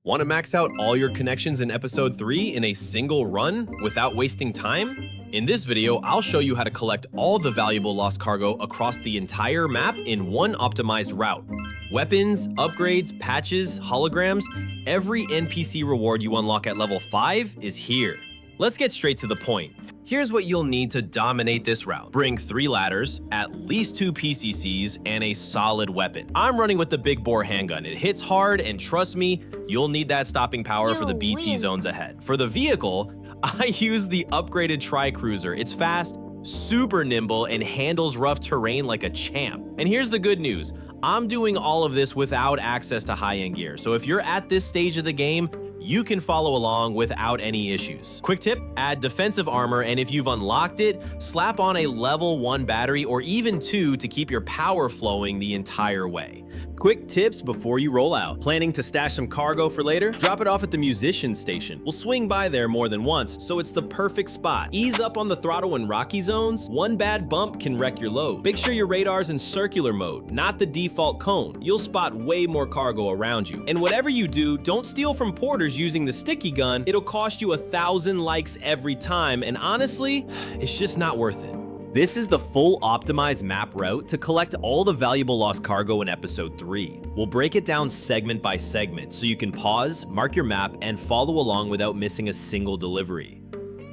Want to max out all your connections in episode 3 in a single run without wasting time? In this video, I'll show you how to collect all the valuable lost cargo across the entire map in one optimized route. Weapons, upgrades, patches, holograms, every NPC reward you unlock at level 5 is here. Let's get straight to the point. Here's what you'll need to dominate this route. Bring 3 ladders, at least 2 PCCs, and a solid weapon. I'm running with the big bore handgun. It hits hard, and trust me, you'll need that stopping power for the BT zones ahead. For the vehicle, I use the upgraded Tri-Cruiser. It's fast, super nimble, and handles rough terrain like a champ. And here's the good news. I'm doing all of this without access to high-end gear. So if you're at this stage of the game, you can follow along without any issues. Quick tip, add defensive armor, and if you've unlocked it, slap on a level 1 battery or even 2 to keep your power flowing the entire way. Quick tips before you roll out. Planning to stash some cargo for later? Drop it off at the musician station. We'll swing by there more than once, so it's the perfect spot. Ease up on the throttle in rocky zones. One bad bump can wreck your load. Make sure your radar's in circular mode, not the default cone. You'll spot way more cargo around you. And whatever you do, don't steal from porters using the sticky gun. It'll cost you 1,000 likes every time, and honestly, it's just not worth it. This is the full optimized map route to collect all the valuable lost cargo in episode 3. We'll break it down segment by segment so you can pause, mark your map, and follow along without missing a single delivery.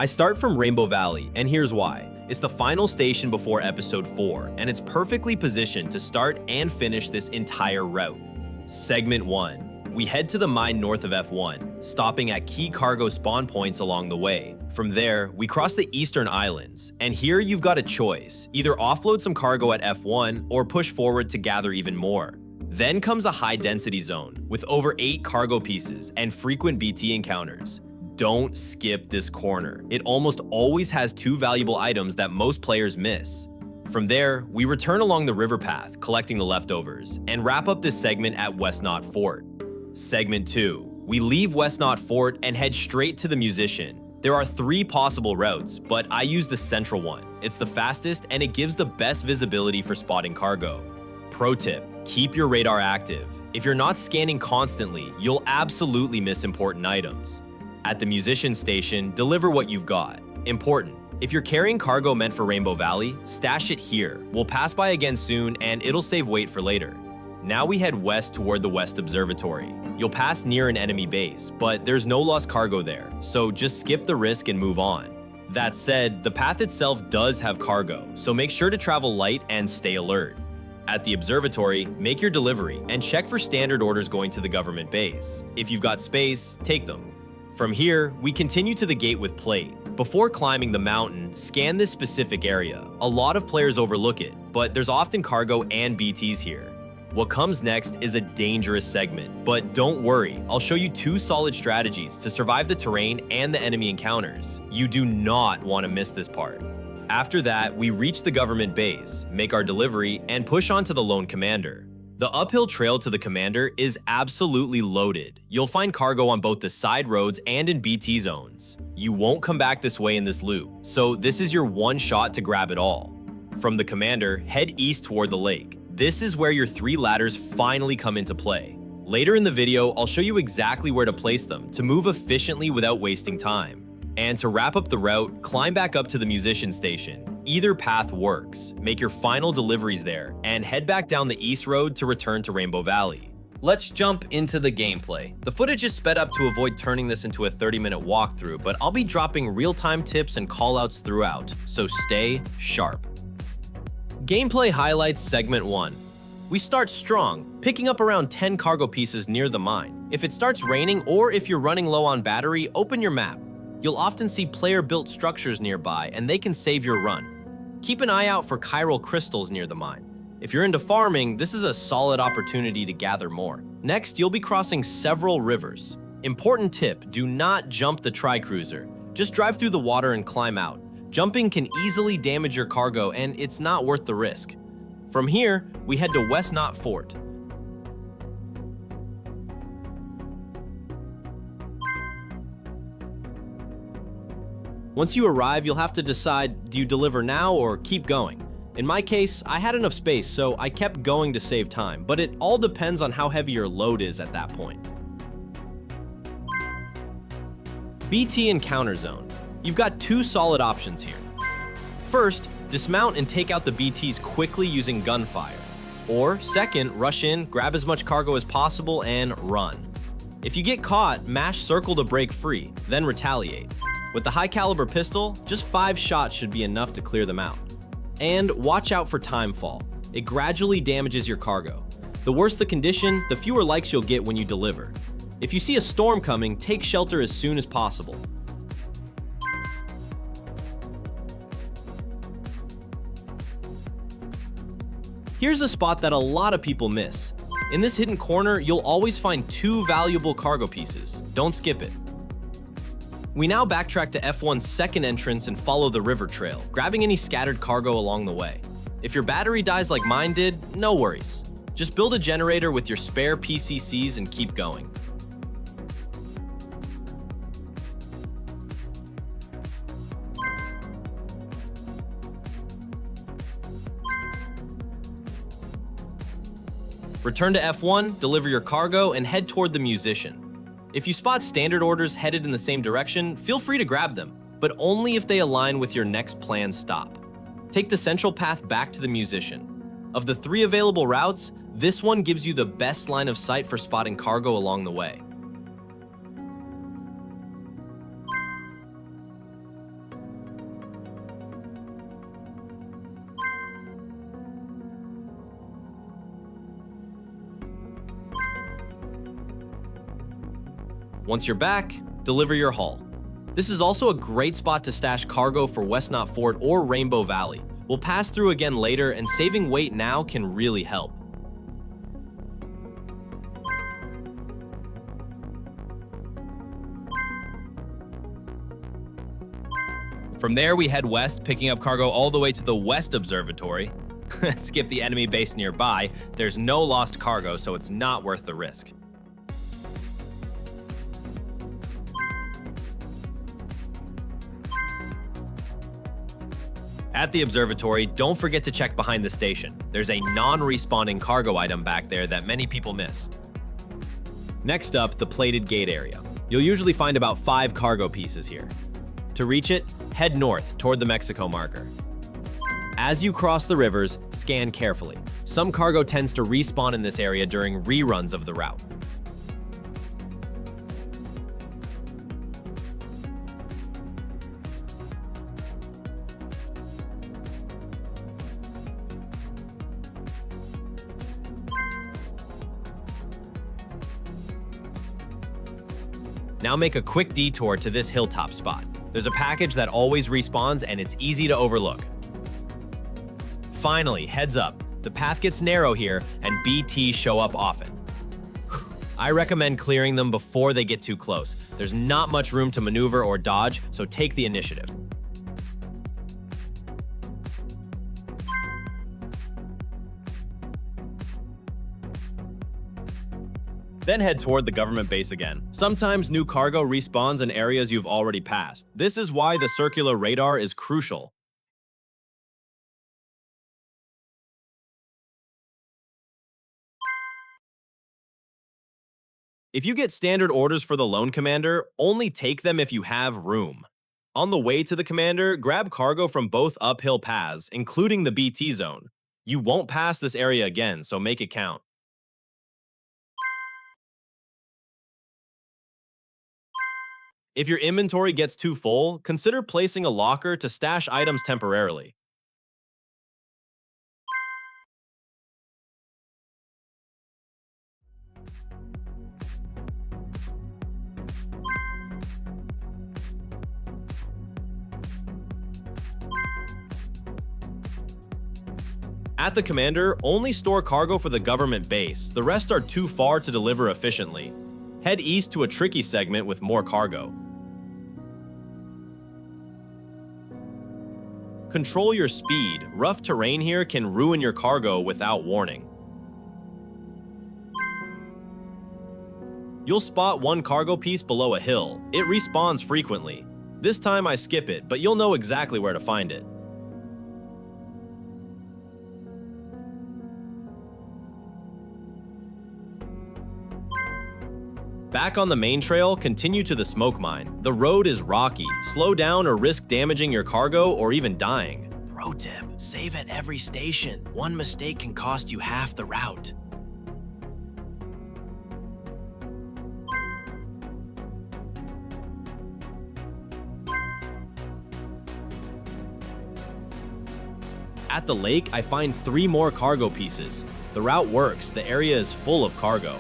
I start from Rainbow Valley, and here's why. It's the final station before episode 4, and it's perfectly positioned to start and finish this entire route. Segment 1. We head to the mine north of F1, stopping at key cargo spawn points along the way. From there, we cross the Eastern Islands, and here you've got a choice. Either offload some cargo at F1 or push forward to gather even more. Then comes a high-density zone with over 8 cargo pieces and frequent BT encounters. Don't skip this corner. It almost always has 2 valuable items that most players miss. From there, we return along the river path, collecting the leftovers, and wrap up this segment at West Knot Fort. Segment 2. We leave West Knot Fort and head straight to the musician. There are 3 possible routes, but I use the central one. It's the fastest and it gives the best visibility for spotting cargo. Pro tip, keep your radar active. If you're not scanning constantly, you'll absolutely miss important items. At the musician station, deliver what you've got. Important, if you're carrying cargo meant for Rainbow Valley, stash it here. We'll pass by again soon and it'll save weight for later. Now we head west toward the West Observatory. You'll pass near an enemy base, but there's no lost cargo there, so just skip the risk and move on. That said, the path itself does have cargo, so make sure to travel light and stay alert. At the observatory, make your delivery and check for standard orders going to the government base. If you've got space, take them. From here, we continue to the gate with plate. Before climbing the mountain, scan this specific area. A lot of players overlook it, but there's often cargo and BTs here. What comes next is a dangerous segment, but don't worry, I'll show you 2 solid strategies to survive the terrain and the enemy encounters. You do not want to miss this part. After that, we reach the government base, make our delivery, and push on to the lone commander. The uphill trail to the commander is absolutely loaded. You'll find cargo on both the side roads and in BT zones. You won't come back this way in this loop, so this is your one shot to grab it all. From the commander, head east toward the lake. This is where your 3 ladders finally come into play. Later in the video, I'll show you exactly where to place them to move efficiently without wasting time. And to wrap up the route, climb back up to the musician station. Either path works. Make your final deliveries there, and head back down the east road to return to Rainbow Valley. Let's jump into the gameplay. The footage is sped up to avoid turning this into a 30-minute walkthrough, but I'll be dropping real-time tips and callouts throughout, so stay sharp. Gameplay highlights segment 1. We start strong, picking up around 10 cargo pieces near the mine. If it starts raining or if you're running low on battery, open your map. You'll often see player-built structures nearby and they can save your run. Keep an eye out for chiral crystals near the mine. If you're into farming, this is a solid opportunity to gather more. Next, you'll be crossing several rivers. Important tip, do not jump the Tri-Cruiser. Just drive through the water and climb out. Jumping can easily damage your cargo and it's not worth the risk. From here, we head to West Knot Fort. Once you arrive, you'll have to decide, do you deliver now or keep going? In my case, I had enough space, so I kept going to save time, but it all depends on how heavy your load is at that point. BT Encounter Zone. You've got two solid options here. First, dismount and take out the BTs quickly using gunfire. Or second, rush in, grab as much cargo as possible, and run. If you get caught, mash circle to break free, then retaliate. With the high caliber pistol, just 5 shots should be enough to clear them out. And watch out for timefall. It gradually damages your cargo. The worse the condition, the fewer likes you'll get when you deliver. If you see a storm coming, take shelter as soon as possible. Here's a spot that a lot of people miss. In this hidden corner, you'll always find 2 valuable cargo pieces. Don't skip it. We now backtrack to F1's second entrance and follow the river trail, grabbing any scattered cargo along the way. If your battery dies like mine did, no worries. Just build a generator with your spare PCCs and keep going. Return to F1, deliver your cargo, and head toward the musician. If you spot standard orders headed in the same direction, feel free to grab them, but only if they align with your next planned stop. Take the central path back to the musician. Of the 3 available routes, this one gives you the best line of sight for spotting cargo along the way. Once you're back, deliver your haul. This is also a great spot to stash cargo for West Knot Fort or Rainbow Valley. We'll pass through again later, and saving weight now can really help. From there, we head west, picking up cargo all the way to the West Observatory. Skip the enemy base nearby. There's no lost cargo, so it's not worth the risk. At the observatory, don't forget to check behind the station. There's a non-respawning cargo item back there that many people miss. Next up, the plated gate area. You'll usually find about 5 cargo pieces here. To reach it, head north toward the Mexico marker. As you cross the rivers, scan carefully. Some cargo tends to respawn in this area during reruns of the route. Now make a quick detour to this hilltop spot. There's a package that always respawns and it's easy to overlook. Finally, heads up. The path gets narrow here and BTs show up often. I recommend clearing them before they get too close. There's not much room to maneuver or dodge, so take the initiative. Then head toward the government base again. Sometimes new cargo respawns in areas you've already passed. This is why the circular radar is crucial. If you get standard orders for the lone commander, only take them if you have room. On the way to the commander, grab cargo from both uphill paths, including the BT zone. You won't pass this area again, so make it count. If your inventory gets too full, consider placing a locker to stash items temporarily. At the commander, only store cargo for the government base. The rest are too far to deliver efficiently. Head east to a tricky segment with more cargo. Control your speed. Rough terrain here can ruin your cargo without warning. You'll spot one cargo piece below a hill. It respawns frequently. This time I skip it, but you'll know exactly where to find it. Back on the main trail, continue to the smoke mine. The road is rocky. Slow down or risk damaging your cargo or even dying. Pro tip, save at every station. One mistake can cost you half the route. At the lake, I find 3 more cargo pieces. The route works, the area is full of cargo.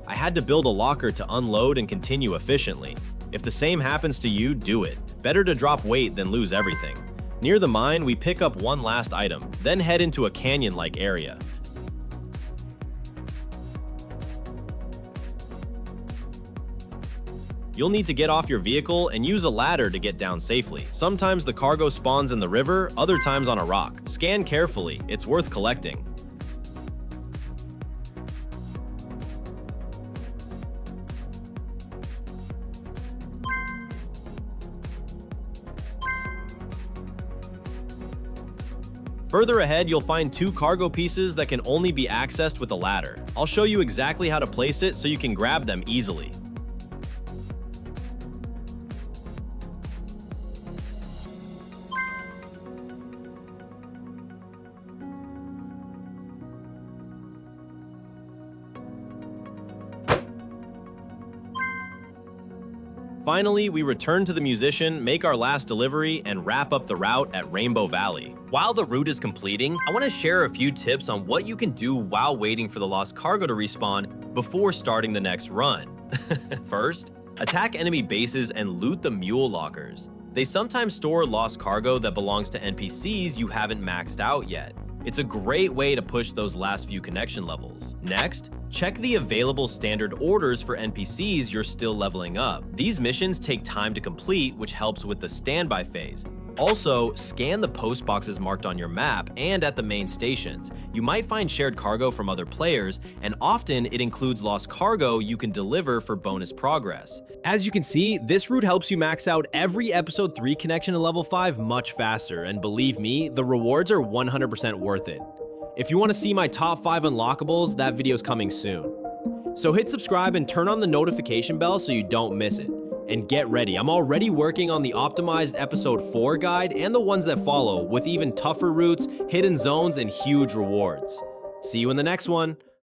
I had to build a locker to unload and continue efficiently. If the same happens to you, do it. Better to drop weight than lose everything. Near the mine, we pick up one last item, then head into a canyon-like area. You'll need to get off your vehicle and use a ladder to get down safely. Sometimes the cargo spawns in the river, other times on a rock. Scan carefully, it's worth collecting. Further ahead, you'll find 2 cargo pieces that can only be accessed with a ladder. I'll show you exactly how to place it so you can grab them easily. Finally, we return to the musician, make our last delivery, and wrap up the route at Rainbow Valley. While the route is completing, I want to share a few tips on what you can do while waiting for the lost cargo to respawn before starting the next run. First, attack enemy bases and loot the mule lockers. They sometimes store lost cargo that belongs to NPCs you haven't maxed out yet. It's a great way to push those last few connection levels. Next, check the available standard orders for NPCs you're still leveling up. These missions take time to complete, which helps with the standby phase. Also, scan the post boxes marked on your map and at the main stations. You might find shared cargo from other players, and often it includes lost cargo you can deliver for bonus progress. As you can see, this route helps you max out every episode 3 connection to level 5 much faster, and believe me, the rewards are 100% worth it. If you want to see my top 5 unlockables, that video's coming soon. So hit subscribe and turn on the notification bell so you don't miss it. And get ready, I'm already working on the optimized episode 4 guide and the ones that follow, with even tougher routes, hidden zones, and huge rewards. See you in the next one.